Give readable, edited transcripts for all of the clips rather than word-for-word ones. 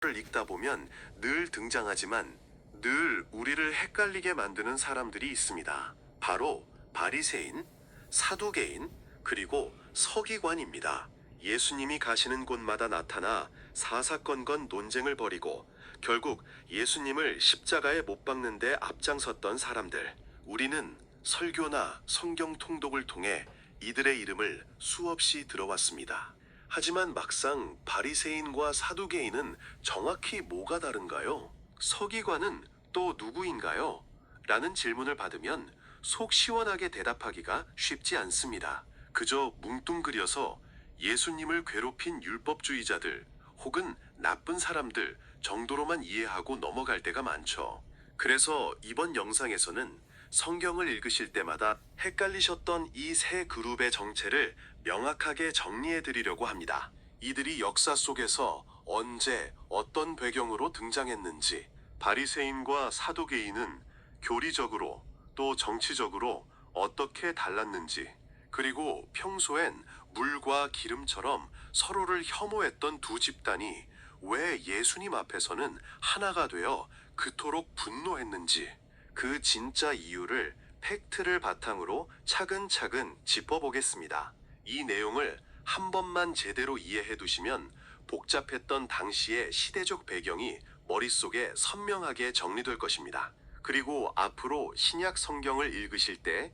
를 읽다 보면 늘 등장하지만 늘 우리를 헷갈리게 만드는 사람들이 있습니다. 바로 바리새인, 사두개인, 그리고 서기관입니다. 예수님이 가시는 곳마다 나타나 사사건건 논쟁을 벌이고 결국 예수님을 십자가에 못 박는 데 앞장섰던 사람들. 우리는 설교나 성경 통독을 통해 이들의 이름을 수없이 들어왔습니다. 하지만 막상 바리새인과 사두개인은 정확히 뭐가 다른가요? 서기관은 또 누구인가요? 라는 질문을 받으면 속 시원하게 대답하기가 쉽지 않습니다. 그저 뭉뚱그려서 예수님을 괴롭힌 율법주의자들 혹은 나쁜 사람들 정도로만 이해하고 넘어갈 때가 많죠. 그래서 이번 영상에서는 성경을 읽으실 때마다 헷갈리셨던 이 세 그룹의 정체를 명확하게 정리해 드리려고 합니다. 이들이 역사 속에서 언제 어떤 배경으로 등장했는지, 바리새인과 사두개인은 교리적으로 또 정치적으로 어떻게 달랐는지, 그리고 평소엔 물과 기름처럼 서로를 혐오했던 두 집단이 왜 예수님 앞에서는 하나가 되어 그토록 분노했는지, 그 진짜 이유를 팩트를 바탕으로 차근차근 짚어보겠습니다. 이 내용을 한 번만 제대로 이해해 두시면 복잡했던 당시의 시대적 배경이 머릿속에 선명하게 정리될 것입니다. 그리고 앞으로 신약 성경을 읽으실 때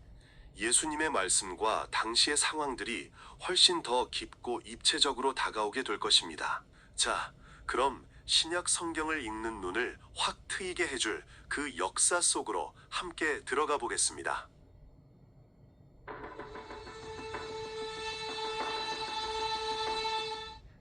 예수님의 말씀과 당시의 상황들이 훨씬 더 깊고 입체적으로 다가오게 될 것입니다. 자, 그럼 신약 성경을 읽는 눈을 확 트이게 해줄 그 역사 속으로 함께 들어가 보겠습니다.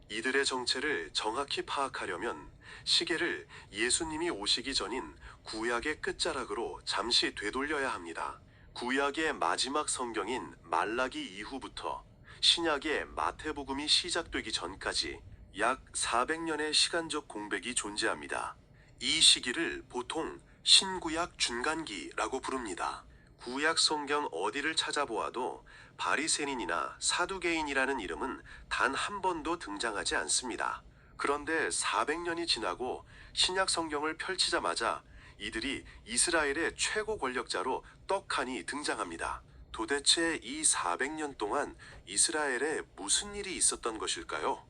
이들의 정체를 정확히 파악하려면 시계를 예수님이 오시기 전인 구약의 끝자락으로 잠시 되돌려야 합니다. 구약의 마지막 성경인 말라기 이후부터 신약의 마태복음이 시작되기 전까지 약 400년의 시간적 공백이 존재합니다. 이 시기를 보통 신구약 중간기라고 부릅니다. 구약 성경 어디를 찾아보아도 바리새인이나 사두개인이라는 이름은 단 한 번도 등장하지 않습니다. 그런데 400년이 지나고 신약 성경을 펼치자마자 이들이 이스라엘의 최고 권력자로 떡하니 등장합니다. 도대체 이 400년 동안 이스라엘에 무슨 일이 있었던 것일까요?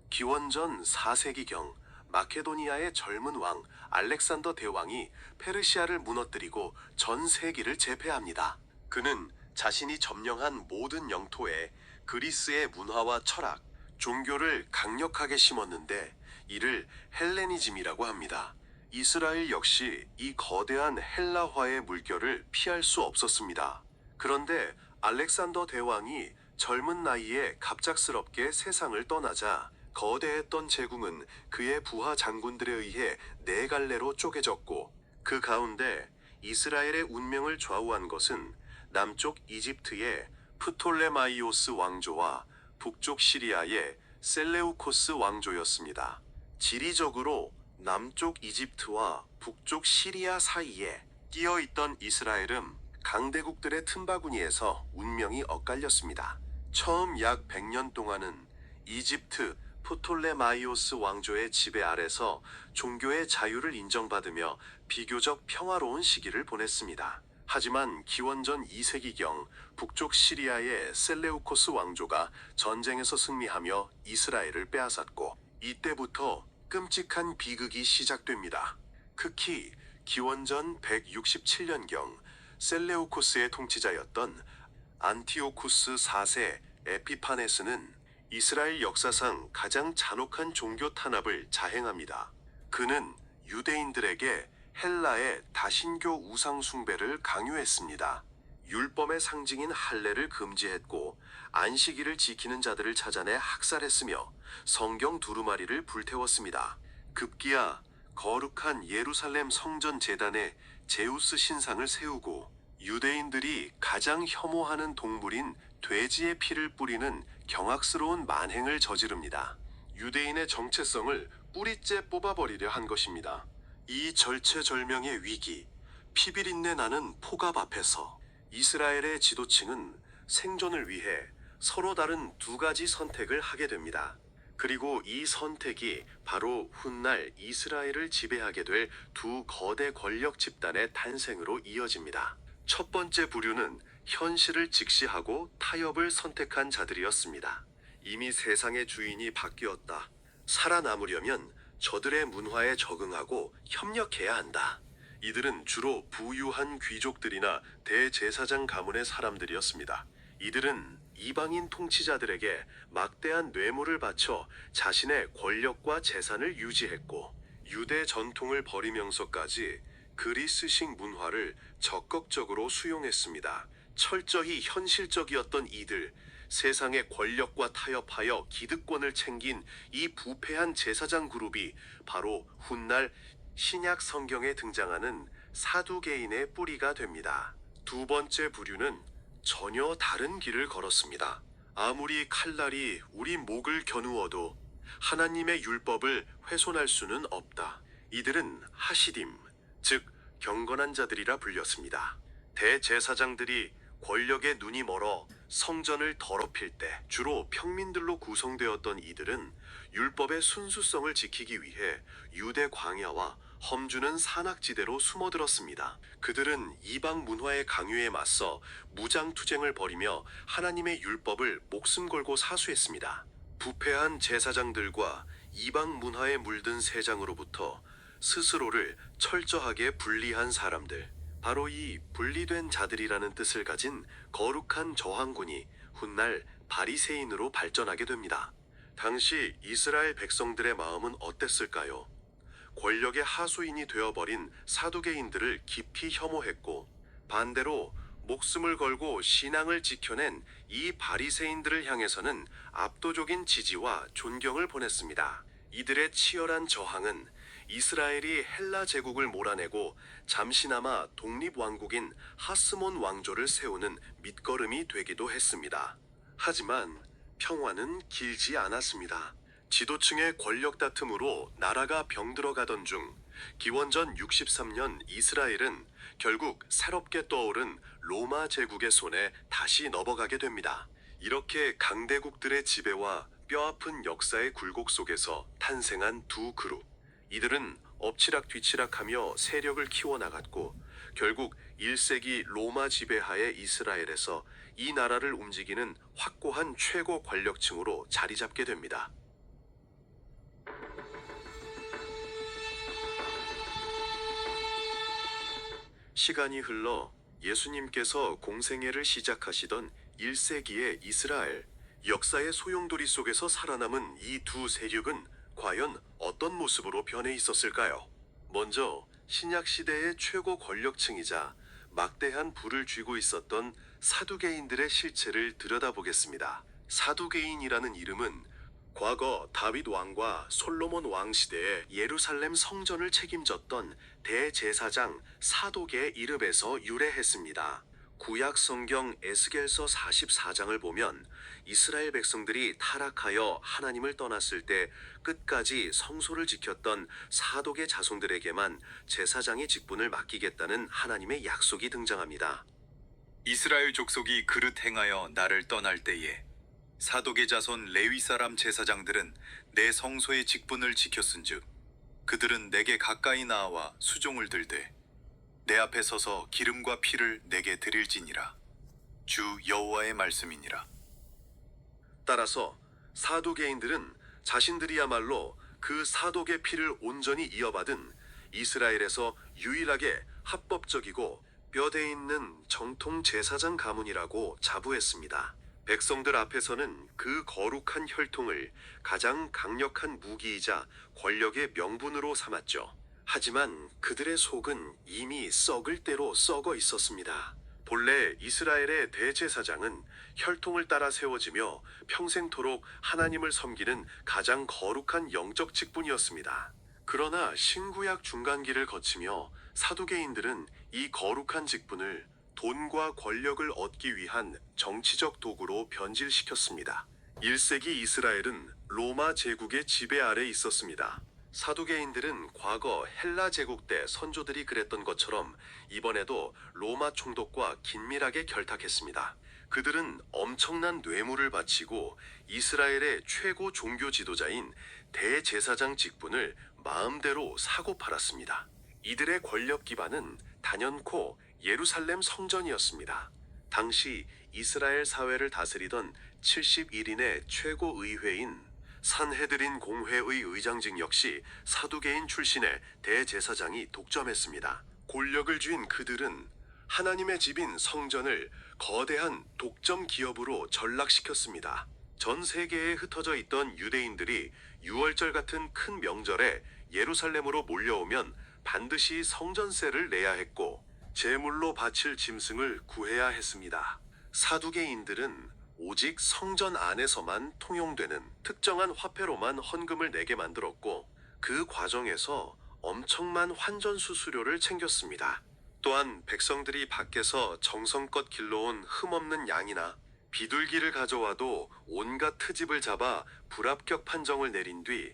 기원전 4세기경 마케도니아의 젊은 왕 알렉산더 대왕이 페르시아를 무너뜨리고 전 세기를 제패합니다. 그는 자신이 점령한 모든 영토에 그리스의 문화와 철학, 종교를 강력하게 심었는데 이를 헬레니즘이라고 합니다. 이스라엘 역시 이 거대한 헬라화의 물결을 피할 수 없었습니다. 그런데 알렉산더 대왕이 젊은 나이에 갑작스럽게 세상을 떠나자 거대했던 제국은 그의 부하 장군들에 의해 네 갈래로 쪼개졌고, 그 가운데 이스라엘의 운명을 좌우한 것은 남쪽 이집트의 프톨레마이오스 왕조와 북쪽 시리아의 셀레우코스 왕조였습니다. 지리적으로 남쪽 이집트와 북쪽 시리아 사이에 끼어 있던 이스라엘은 강대국들의 틈바구니에서 운명이 엇갈렸습니다. 처음 약 100년 동안은 이집트 프톨레마이오스 왕조의 지배 아래서 종교의 자유를 인정받으며 비교적 평화로운 시기를 보냈습니다. 하지만 기원전 2세기경 북쪽 시리아의 셀레우코스 왕조가 전쟁에서 승리하며 이스라엘을 빼앗았고, 이때부터 끔찍한 비극이 시작됩니다. 특히 기원전 167년경 셀레우코스의 통치자였던 안티오쿠스 4세 에피파네스는 이스라엘 역사상 가장 잔혹한 종교 탄압을 자행합니다. 그는 유대인들에게 헬라의 다신교 우상 숭배를 강요했습니다. 율법의 상징인 할례를 금지했고 안식일을 지키는 자들을 찾아내 학살했으며 성경 두루마리를 불태웠습니다. 급기야 거룩한 예루살렘 성전 제단에 제우스 신상을 세우고 유대인들이 가장 혐오하는 동물인 돼지의 피를 뿌리는 경악스러운 만행을 저지릅니다. 유대인의 정체성을 뿌리째 뽑아버리려 한 것입니다. 이 절체절명의 위기, 피비린내 나는 폭압 앞에서 이스라엘의 지도층은 생존을 위해 서로 다른 두 가지 선택을 하게 됩니다. 그리고 이 선택이 바로 훗날 이스라엘을 지배하게 될 두 거대 권력 집단의 탄생으로 이어집니다. 첫 번째 부류는 현실을 직시하고 타협을 선택한 자들이었습니다. 이미 세상의 주인이 바뀌었다. 살아남으려면 저들의 문화에 적응하고 협력해야 한다. 이들은 주로 부유한 귀족들이나 대제사장 가문의 사람들이었습니다. 이들은 이방인 통치자들에게 막대한 뇌물을 바쳐 자신의 권력과 재산을 유지했고, 유대 전통을 버리면서까지 그리스식 문화를 적극적으로 수용했습니다. 철저히 현실적이었던 이들, 세상의 권력과 타협하여 기득권을 챙긴 이 부패한 제사장 그룹이 바로 훗날 신약 성경에 등장하는 사두개인의 뿌리가 됩니다. 두 번째 부류는 전혀 다른 길을 걸었습니다. 아무리 칼날이 우리 목을 겨누어도 하나님의 율법을 훼손할 수는 없다. 이들은 하시딤, 즉 경건한 자들이라 불렸습니다. 대제사장들이 권력에 눈이 멀어 성전을 더럽힐 때 주로 평민들로 구성되었던 이들은 율법의 순수성을 지키기 위해 유대 광야와 험주는 산악지대로 숨어들었습니다. 그들은 이방 문화의 강요에 맞서 무장투쟁을 벌이며 하나님의 율법을 목숨 걸고 사수했습니다. 부패한 제사장들과 이방 문화에 물든 세장으로부터 스스로를 철저하게 분리한 사람들, 바로 이 분리된 자들이라는 뜻을 가진 거룩한 저항군이 훗날 바리새인으로 발전하게 됩니다. 당시 이스라엘 백성들의 마음은 어땠을까요? 권력의 하수인이 되어버린 사두개인들을 깊이 혐오했고, 반대로 목숨을 걸고 신앙을 지켜낸 이 바리새인들을 향해서는 압도적인 지지와 존경을 보냈습니다. 이들의 치열한 저항은 이스라엘이 헬라 제국을 몰아내고 잠시나마 독립왕국인 하스몬 왕조를 세우는 밑거름이 되기도 했습니다. 하지만 평화는 길지 않았습니다. 지도층의 권력 다툼으로 나라가 병들어가던 중 기원전 63년 이스라엘은 결국 새롭게 떠오른 로마 제국의 손에 다시 넘어가게 됩니다. 이렇게 강대국들의 지배와 뼈아픈 역사의 굴곡 속에서 탄생한 두 그룹. 이들은 엎치락뒤치락하며 세력을 키워나갔고, 결국 1세기 로마 지배하에 이스라엘에서 이 나라를 움직이는 확고한 최고 권력층으로 자리 잡게 됩니다. 시간이 흘러 예수님께서 공생애를 시작하시던 1세기의 이스라엘, 역사의 소용돌이 속에서 살아남은 이 두 세력은 과연 어떤 모습으로 변해 있었을까요? 먼저 신약 시대의 최고 권력층이자 막대한 부를 쥐고 있었던 사두개인들의 실체를 들여다보겠습니다. 사두개인이라는 이름은 과거 다윗 왕과 솔로몬 왕 시대에 예루살렘 성전을 책임졌던 대제사장 사독의 이름에서 유래했습니다. 구약 성경 에스겔서 44장을 보면 이스라엘 백성들이 타락하여 하나님을 떠났을 때 끝까지 성소를 지켰던 사독의 자손들에게만 제사장의 직분을 맡기겠다는 하나님의 약속이 등장합니다. 이스라엘 족속이 그릇 행하여 나를 떠날 때에 사독의 자손 레위 사람 제사장들은 내 성소의 직분을 지켰은즉 그들은 내게 가까이 나와 수종을 들되 내 앞에 서서 기름과 피를 내게 드릴지니라. 주 여호와의 말씀이니라. 따라서 사두개인들은 자신들이야말로 그 사독의 피를 온전히 이어받은 이스라엘에서 유일하게 합법적이고 뼈대 있는 정통 제사장 가문이라고 자부했습니다. 백성들 앞에서는 그 거룩한 혈통을 가장 강력한 무기이자 권력의 명분으로 삼았죠. 하지만 그들의 속은 이미 썩을 대로 썩어 있었습니다. 본래 이스라엘의 대제사장은 혈통을 따라 세워지며 평생토록 하나님을 섬기는 가장 거룩한 영적 직분이었습니다. 그러나 신구약 중간기를 거치며 사두개인들은 이 거룩한 직분을 돈과 권력을 얻기 위한 정치적 도구로 변질시켰습니다. 1세기 이스라엘은 로마 제국의 지배 아래 있었습니다. 사두개인들은 과거 헬라 제국 때 선조들이 그랬던 것처럼 이번에도 로마 총독과 긴밀하게 결탁했습니다. 그들은 엄청난 뇌물을 바치고 이스라엘의 최고 종교 지도자인 대제사장 직분을 마음대로 사고 팔았습니다. 이들의 권력 기반은 단연코 예루살렘 성전이었습니다. 당시 이스라엘 사회를 다스리던 71인의 최고 의회인 산헤드린 공회의 의장직 역시 사두개인 출신의 대제사장이 독점했습니다. 권력을 쥔 그들은 하나님의 집인 성전을 거대한 독점 기업으로 전락시켰습니다. 전 세계에 흩어져 있던 유대인들이 유월절 같은 큰 명절에 예루살렘으로 몰려오면 반드시 성전세를 내야 했고 제물로 바칠 짐승을 구해야 했습니다. 사두개인들은 오직 성전 안에서만 통용되는 특정한 화폐로만 헌금을 내게 만들었고 그 과정에서 엄청난 환전 수수료를 챙겼습니다. 또한 백성들이 밖에서 정성껏 길러온 흠없는 양이나 비둘기를 가져와도 온갖 트집을 잡아 불합격 판정을 내린 뒤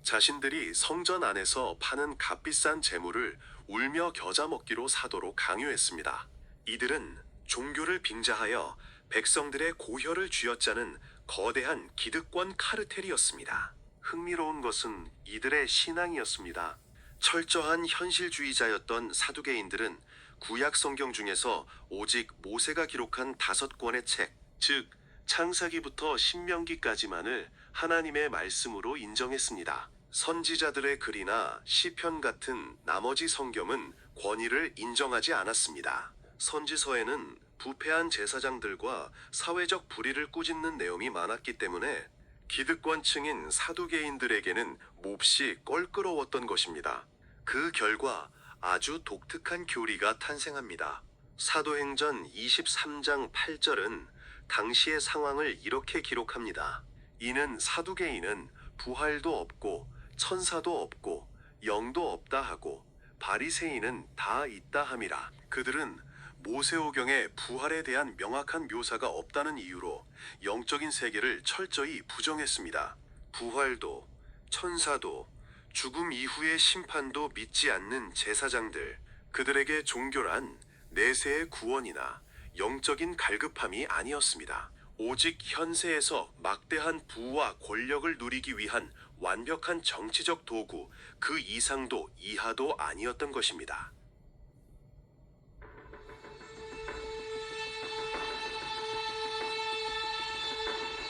자신들이 성전 안에서 파는 값비싼 재물을 울며 겨자 먹기로 사도록 강요했습니다. 이들은 종교를 빙자하여 백성들의 고혈을 쥐어짜는 거대한 기득권 카르텔이었습니다. 흥미로운 것은 이들의 신앙이었습니다. 철저한 현실주의자였던 사두개인들은 구약 성경 중에서 오직 모세가 기록한 5권의 책, 즉 창세기부터 신명기까지만을 하나님의 말씀으로 인정했습니다. 선지자들의 글이나 시편 같은 나머지 성경은 권위를 인정하지 않았습니다. 선지서에는 부패한 제사장들과 사회적 불의를 꾸짖는 내용이 많았기 때문에 기득권층인 사두개인들에게는 몹시 껄끄러웠던 것입니다. 그 결과 아주 독특한 교리가 탄생합니다. 사도행전 23장 8절은 당시의 상황을 이렇게 기록합니다. 이는 사두개인은 부활도 없고 천사도 없고 영도 없다 하고 바리새인은 다 있다 함이라. 그들은 모세오경에 부활에 대한 명확한 묘사가 없다는 이유로 영적인 세계를 철저히 부정했습니다. 부활도 천사도 죽음 이후의 심판도 믿지 않는 제사장들, 그들에게 종교란 내세의 구원이나 영적인 갈급함이 아니었습니다. 오직 현세에서 막대한 부와 권력을 누리기 위한 완벽한 정치적 도구, 그 이상도 이하도 아니었던 것입니다.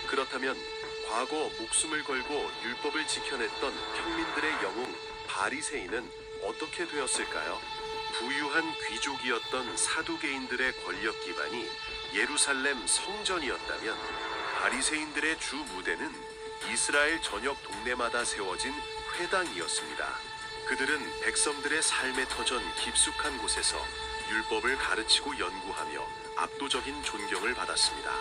그렇다면 과거 목숨을 걸고 율법을 지켜냈던 평민들의 영웅 바리새인은 어떻게 되었을까요? 부유한 귀족이었던 사두개인들의 권력 기반이 예루살렘 성전이었다면 바리새인들의 주 무대는 이스라엘 전역 동네마다 세워진 회당이었습니다. 그들은 백성들의 삶의 터전 깊숙한 곳에서 율법을 가르치고 연구하며 압도적인 존경을 받았습니다.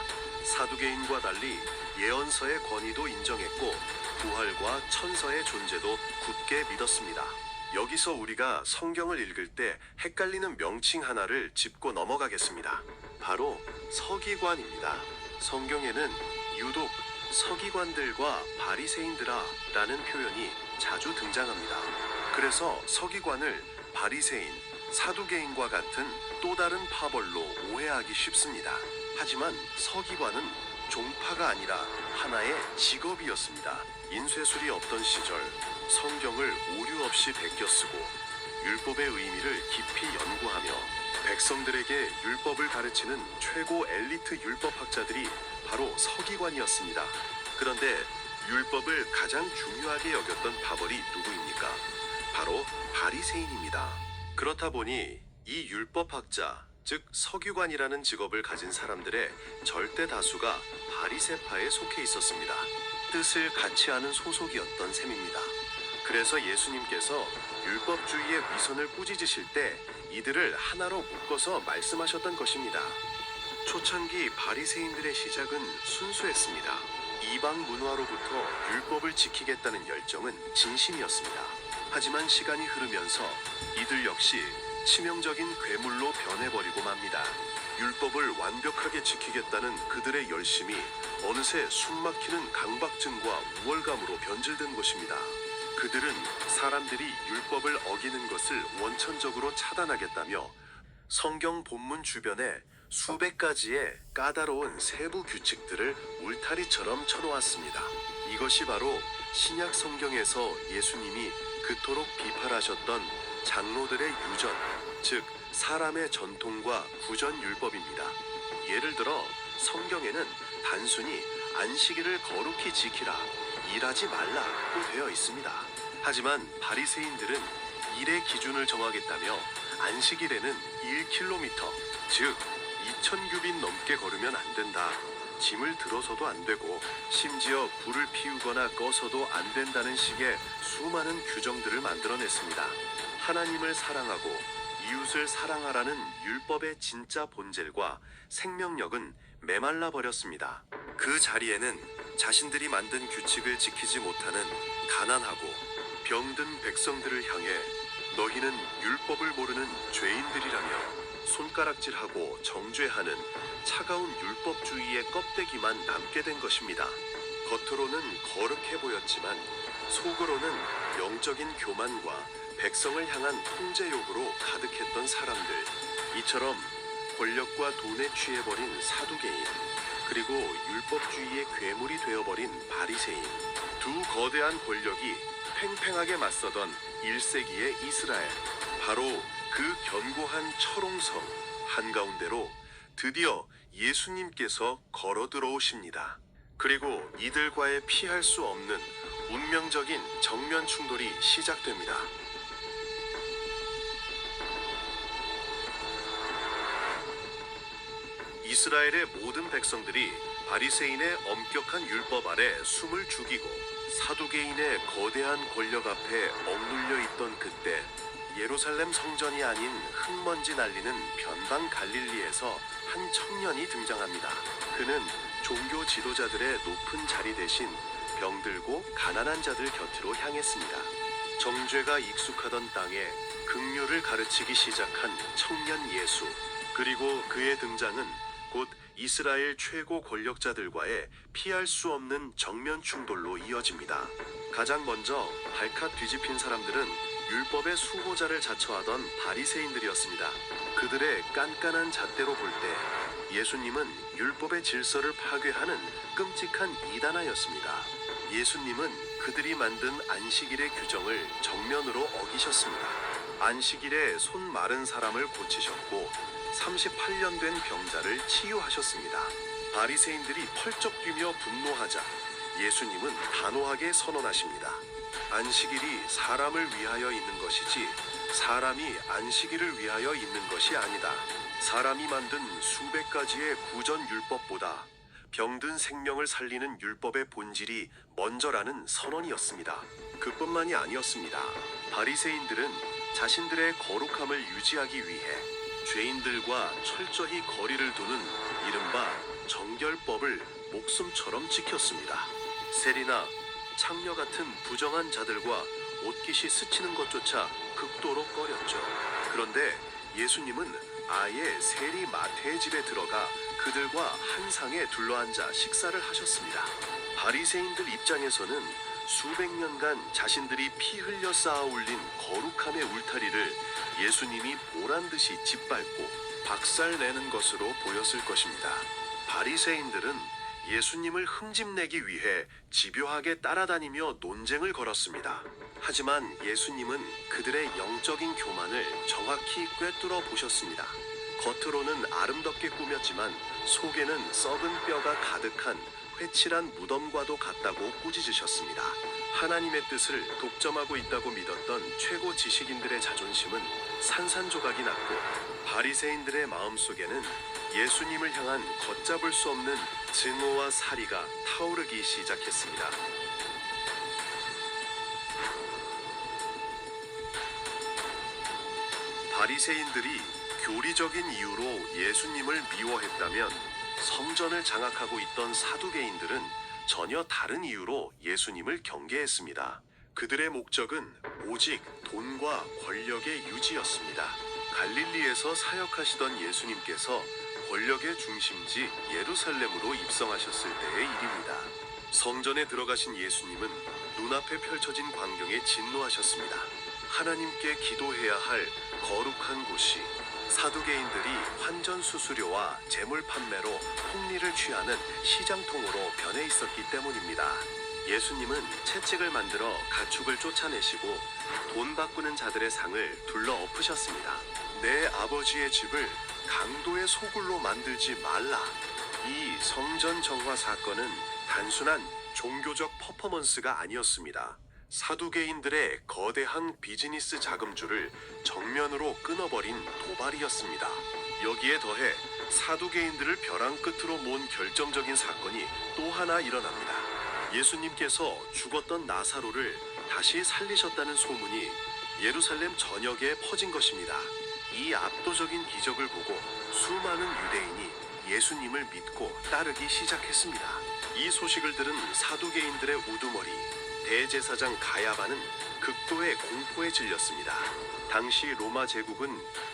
사두개인과 달리 예언서의 권위도 인정했고 부활과 천서의 존재도 굳게 믿었습니다. 여기서 우리가 성경을 읽을 때 헷갈리는 명칭 하나를 짚고 넘어가겠습니다. 바로 서기관입니다. 성경에는 유독 서기관들과 바리새인들아 라는 표현이 자주 등장합니다. 그래서 서기관을 바리새인, 사두개인과 같은 또 다른 파벌로 오해하기 쉽습니다. 하지만 서기관은 종파가 아니라 하나의 직업이었습니다. 인쇄술이 없던 시절 성경을 오류 없이 베껴 쓰고 율법의 의미를 깊이 연구하며 백성들에게 율법을 가르치는 최고 엘리트 율법학자들이 바로 서기관이었습니다. 그런데 율법을 가장 중요하게 여겼던 파벌이 누구입니까? 바로 바리새인입니다. 그렇다 보니 이 율법학자, 즉 서기관이라는 직업을 가진 사람들의 절대 다수가 바리새파에 속해 있었습니다. 뜻을 같이 하는 소속이었던 셈입니다. 그래서 예수님께서 율법주의의 위선을 꾸짖으실 때 이들을 하나로 묶어서 말씀하셨던 것입니다. 초창기 바리새인들의 시작은 순수했습니다. 이방 문화로부터 율법을 지키겠다는 열정은 진심이었습니다. 하지만 시간이 흐르면서 이들 역시 치명적인 괴물로 변해버리고 맙니다. 율법을 완벽하게 지키겠다는 그들의 열심이 어느새 숨막히는 강박증과 우월감으로 변질된 것입니다. 그들은 사람들이 율법을 어기는 것을 원천적으로 차단하겠다며 성경 본문 주변에 수백 가지의 까다로운 세부 규칙들을 울타리처럼 쳐놓았습니다. 이것이 바로 신약 성경에서 예수님이 그토록 비판하셨던 장로들의 유전, 즉 사람의 전통과 구전 율법입니다. 예를 들어 성경에는 단순히 안식일을 거룩히 지키라, 일하지 말라고 되어 있습니다. 하지만 바리새인들은 일의 기준을 정하겠다며 안식일에는 1km, 즉 2000규빗 넘게 걸으면 안 된다, 짐을 들어서도 안 되고 심지어 불을 피우거나 꺼서도 안 된다는 식의 수많은 규정들을 만들어냈습니다. 하나님을 사랑하고 이웃을 사랑하라는 율법의 진짜 본질과 생명력은 메말라 버렸습니다. 그 자리에는 자신들이 만든 규칙을 지키지 못하는 가난하고 병든 백성들을 향해 너희는 율법을 모르는 죄인들이라며 손가락질하고 정죄하는 차가운 율법주의의 껍데기만 남게 된 것입니다. 겉으로는 거룩해 보였지만 속으로는 영적인 교만과 백성을 향한 통제욕으로 가득했던 사람들, 이처럼 권력과 돈에 취해버린 사두개인, 그리고 율법주의의 괴물이 되어버린 바리새인, 두 거대한 권력이 팽팽하게 맞서던 1세기의 이스라엘, 바로 그 견고한 철옹성 한가운데로 드디어 예수님께서 걸어 들어오십니다. 그리고 이들과의 피할 수 없는 운명적인 정면 충돌이 시작됩니다. 이스라엘의 모든 백성들이 바리새인의 엄격한 율법 아래 숨을 죽이고 사두개인의 거대한 권력 앞에 억눌려 있던 그때, 예루살렘 성전이 아닌 흙먼지 날리는 변방 갈릴리에서 한 청년이 등장합니다. 그는 종교 지도자들의 높은 자리 대신 병들고 가난한 자들 곁으로 향했습니다. 정죄가 익숙하던 땅에 긍휼을 가르치기 시작한 청년 예수, 그리고 그의 등장은 곧 이스라엘 최고 권력자들과의 피할 수 없는 정면 충돌로 이어집니다. 가장 먼저 발칵 뒤집힌 사람들은 율법의 수호자를 자처하던 바리새인들이었습니다. 그들의 깐깐한 잣대로 볼 때 예수님은 율법의 질서를 파괴하는 끔찍한 이단아였습니다. 예수님은 그들이 만든 안식일의 규정을 정면으로 어기셨습니다. 안식일에 손 마른 사람을 고치셨고 38년 된 병자를 치유하셨습니다. 바리새인들이 펄쩍 뛰며 분노하자 예수님은 단호하게 선언하십니다. 안식일이 사람을 위하여 있는 것이지 사람이 안식일을 위하여 있는 것이 아니다. 사람이 만든 수백 가지의 구전 율법보다 병든 생명을 살리는 율법의 본질이 먼저라는 선언이었습니다. 그뿐만이 아니었습니다. 바리새인들은 자신들의 거룩함을 유지하기 위해 죄인들과 철저히 거리를 두는 이른바 정결법을 목숨처럼 지켰습니다. 세리나 창녀 같은 부정한 자들과 옷깃이 스치는 것조차 극도로 꺼렸죠. 그런데 예수님은 아예 세리 마태의 집에 들어가 그들과 한 상에 둘러앉아 식사를 하셨습니다. 바리새인들 입장에서는 수백 년간 자신들이 피 흘려 쌓아 올린 거룩함의 울타리를 예수님이 보란듯이 짓밟고 박살내는 것으로 보였을 것입니다. 바리새인들은 예수님을 흠집내기 위해 집요하게 따라다니며 논쟁을 걸었습니다. 하지만 예수님은 그들의 영적인 교만을 정확히 꿰뚫어 보셨습니다. 겉으로는 아름답게 꾸몄지만 속에는 썩은 뼈가 가득한 회칠한 무덤과도 같다고 꾸짖으셨습니다. 하나님의 뜻을 독점하고 있다고 믿었던 최고 지식인들의 자존심은 산산조각이 났고 바리새인들의 마음속에는 예수님을 향한 걷잡을 수 없는 증오와 사리가 타오르기 시작했습니다. 바리새인들이 교리적인 이유로 예수님을 미워했다면 성전을 장악하고 있던 사두개인들은 전혀 다른 이유로 예수님을 경계했습니다. 그들의 목적은 오직 돈과 권력의 유지였습니다. 갈릴리에서 사역하시던 예수님께서 권력의 중심지 예루살렘으로 입성하셨을 때의 일입니다. 성전에 들어가신 예수님은 눈앞에 펼쳐진 광경에 진노하셨습니다. 하나님께 기도해야 할 거룩한 곳이 사두개인들이 환전 수수료와 재물 판매로 폭리를 취하는 시장통으로 변해 있었기 때문입니다. 예수님은 채찍을 만들어 가축을 쫓아내시고 돈 바꾸는 자들의 상을 둘러 엎으셨습니다. 내 아버지의 집을 강도의 소굴로 만들지 말라. 이 성전 정화 사건은 단순한 종교적 퍼포먼스가 아니었습니다. 사두개인들의 거대한 비즈니스 자금줄을 정면으로 끊어버린 도발이었습니다. 여기에 더해 사두개인들을 벼랑 끝으로 모은 결정적인 사건이 또 하나 일어납니다. 예수님께서 죽었던 나사로를 다시 살리셨다는 소문이 예루살렘 전역에 퍼진 것입니다. 이 압도적인 기적을 보고 수많은 유대인이 예수님을 믿고 따르기 시작했습니다. 이 소식을 들은 사두개인들의 우두머리 대제사장 가야바는 극도의 공포에 질렸습니다. 당시 로마 제국은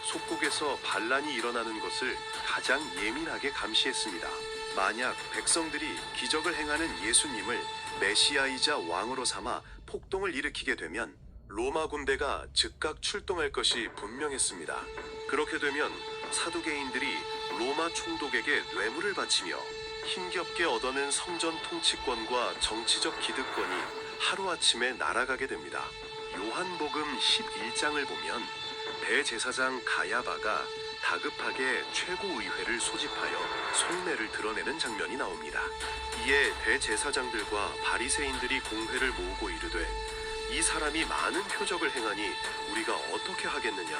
속국에서 반란이 일어나는 것을 가장 예민하게 감시했습니다. 만약 백성들이 기적을 행하는 예수님을 메시아이자 왕으로 삼아 폭동을 일으키게 되면 로마 군대가 즉각 출동할 것이 분명했습니다. 그렇게 되면 사두개인들이 로마 총독에게 뇌물을 바치며 힘겹게 얻어낸 성전 통치권과 정치적 기득권이 하루아침에 날아가게 됩니다. 요한복음 11장을 보면 대제사장 가야바가 다급하게 최고의회를 소집하여 속내를 드러내는 장면이 나옵니다. 이에 대제사장들과 바리새인들이 공회를 모으고 이르되 이 사람이 많은 표적을 행하니 우리가 어떻게 하겠느냐.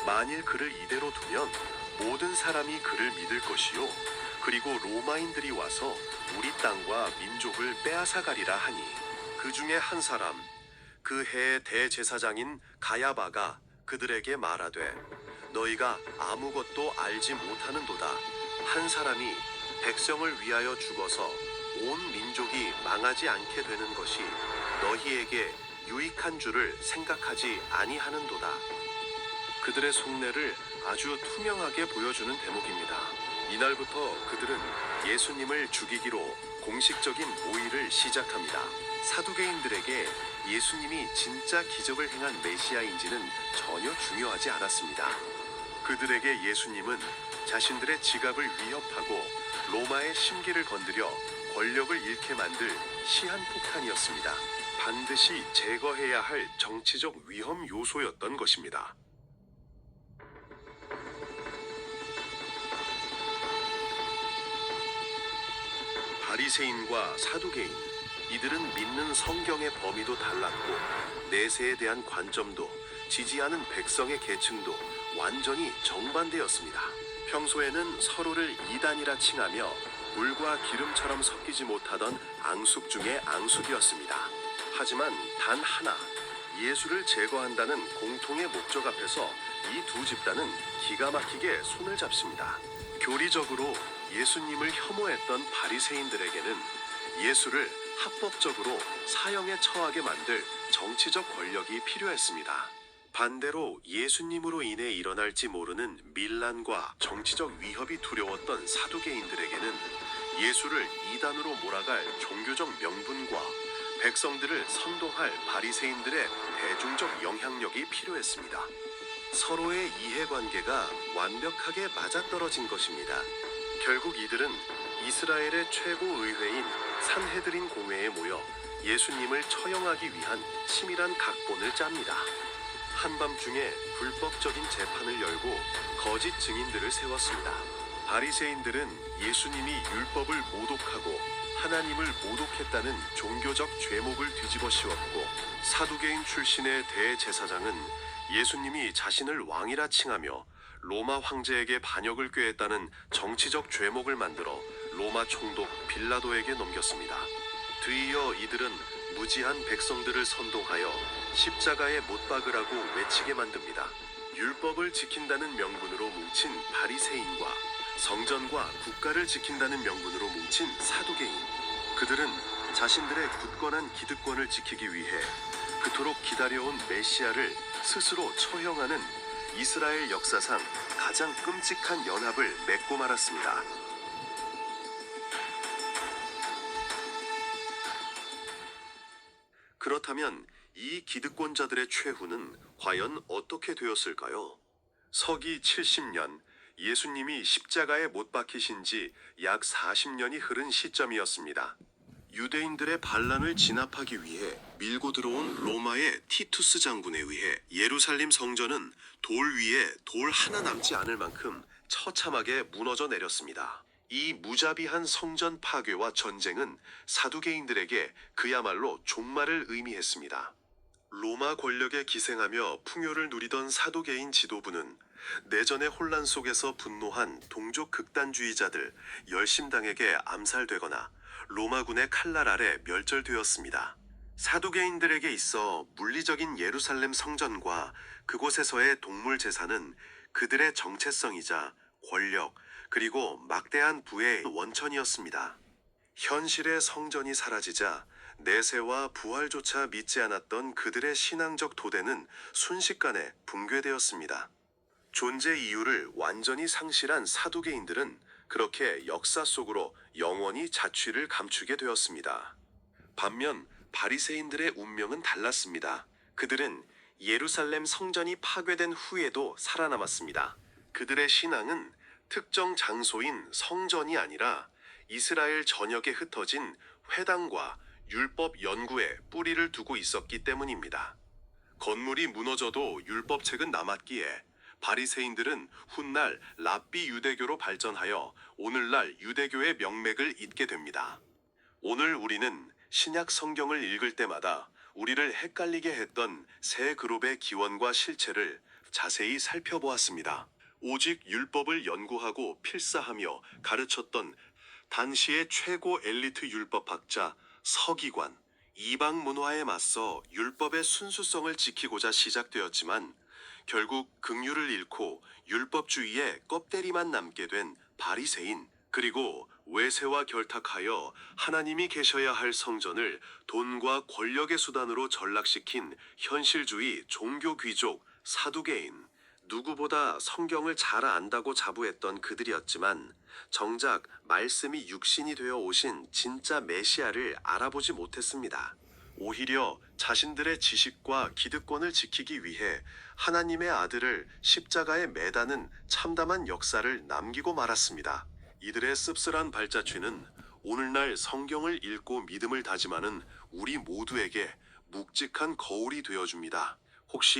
만일 그를 이대로 두면 모든 사람이 그를 믿을 것이요 그리고 로마인들이 와서 우리 땅과 민족을 빼앗아가리라 하니 그 중에 한 사람 그 해의 대제사장인 가야바가 그들에게 말하되 너희가 아무것도 알지 못하는도다. 한 사람이 백성을 위하여 죽어서 온 민족이 망하지 않게 되는 것이 너희에게 유익한 줄을 생각하지 아니하는도다. 그들의 속내를 아주 투명하게 보여주는 대목입니다. 이날부터 그들은 예수님을 죽이기로 공식적인 모의를 시작합니다. 사두개인들에게 예수님이 진짜 기적을 행한 메시아인지는 전혀 중요하지 않았습니다. 그들에게 예수님은 자신들의 지갑을 위협하고 로마의 심기를 건드려 권력을 잃게 만들 시한폭탄이었습니다. 반드시 제거해야 할 정치적 위험 요소였던 것입니다. 바리새인과 사두개인, 이들은 믿는 성경의 범위도 달랐고 내세에 대한 관점도 지지하는 백성의 계층도 완전히 정반대였습니다. 평소에는 서로를 이단이라 칭하며 물과 기름처럼 섞이지 못하던 앙숙 중의 앙숙이었습니다. 하지만 단 하나, 예수를 제거한다는 공통의 목적 앞에서 이 두 집단은 기가 막히게 손을 잡습니다. 교리적으로 예수님을 혐오했던 바리새인들에게는 예수를 합법적으로 사형에 처하게 만들 정치적 권력이 필요했습니다. 반대로 예수님으로 인해 일어날지 모르는 밀란과 정치적 위협이 두려웠던 사두개인들에게는 예수를 이단으로 몰아갈 종교적 명분과 백성들을 선동할 바리새인들의 대중적 영향력이 필요했습니다. 서로의 이해관계가 완벽하게 맞아떨어진 것입니다. 결국 이들은 이스라엘의 최고 의회인 산헤드린 공회에 모여 예수님을 처형하기 위한 치밀한 각본을 짭니다. 한밤중에 불법적인 재판을 열고 거짓 증인들을 세웠습니다. 바리새인들은 예수님이 율법을 모독하고 하나님을 모독했다는 종교적 죄목을 뒤집어 씌웠고 사두개인 출신의 대제사장은 예수님이 자신을 왕이라 칭하며 로마 황제에게 반역을 꾀했다는 정치적 죄목을 만들어 로마 총독 빌라도에게 넘겼습니다. 뒤이어 이들은 무지한 백성들을 선동하여 십자가에 못 박으라고 외치게 만듭니다. 율법을 지킨다는 명분으로 뭉친 바리새인과 성전과 국가를 지킨다는 명분으로 뭉친 사두개인, 그들은 자신들의 굳건한 기득권을 지키기 위해 그토록 기다려온 메시아를 스스로 처형하는 이스라엘 역사상 가장 끔찍한 연합을 맺고 말았습니다. 그렇다면 이 기득권자들의 최후는 과연 어떻게 되었을까요? 서기 70년, 예수님이 십자가에 못 박히신 지 약 40년이 흐른 시점이었습니다. 유대인들의 반란을 진압하기 위해 밀고 들어온 로마의 티투스 장군에 의해 예루살렘 성전은 돌 위에 돌 하나 남지 않을 만큼 처참하게 무너져 내렸습니다. 이 무자비한 성전 파괴와 전쟁은 사두개인들에게 그야말로 종말을 의미했습니다. 로마 권력에 기생하며 풍요를 누리던 사두개인 지도부는 내전의 혼란 속에서 분노한 동족 극단주의자들 열심당에게 암살되거나 로마군의 칼날 아래 멸절되었습니다. 사두개인들에게 있어 물리적인 예루살렘 성전과 그곳에서의 동물 제사는 그들의 정체성이자 권력 그리고 막대한 부의 원천이었습니다. 현실의 성전이 사라지자 내세와 부활조차 믿지 않았던 그들의 신앙적 토대는 순식간에 붕괴되었습니다. 존재 이유를 완전히 상실한 사두개인들은 그렇게 역사 속으로 영원히 자취를 감추게 되었습니다. 반면 바리새인들의 운명은 달랐습니다. 그들은 예루살렘 성전이 파괴된 후에도 살아남았습니다. 그들의 신앙은 특정 장소인 성전이 아니라 이스라엘 전역에 흩어진 회당과 율법 연구에 뿌리를 두고 있었기 때문입니다. 건물이 무너져도 율법책은 남았기에 바리새인들은 훗날 랍비 유대교로 발전하여 오늘날 유대교의 명맥을 잇게 됩니다. 오늘 우리는 신약 성경을 읽을 때마다 우리를 헷갈리게 했던 세 그룹의 기원과 실체를 자세히 살펴보았습니다. 오직 율법을 연구하고 필사하며 가르쳤던 당시의 최고 엘리트 율법학자 서기관, 이방 문화에 맞서 율법의 순수성을 지키고자 시작되었지만 결국 긍휼을 잃고 율법주의의 껍데리만 남게 된 바리새인, 그리고 외세와 결탁하여 하나님이 계셔야 할 성전을 돈과 권력의 수단으로 전락시킨 현실주의 종교 귀족 사두개인, 누구보다 성경을 잘 안다고 자부했던 그들이었지만 정작 말씀이 육신이 되어 오신 진짜 메시아를 알아보지 못했습니다. 오히려 자신들의 지식과 기득권을 지키기 위해 하나님의 아들을 십자가에 매다는 참담한 역사를 남기고 말았습니다. 이들의 씁쓸한 발자취는 오늘날 성경을 읽고 믿음을 다짐하는 우리 모두에게 묵직한 거울이 되어줍니다. 혹시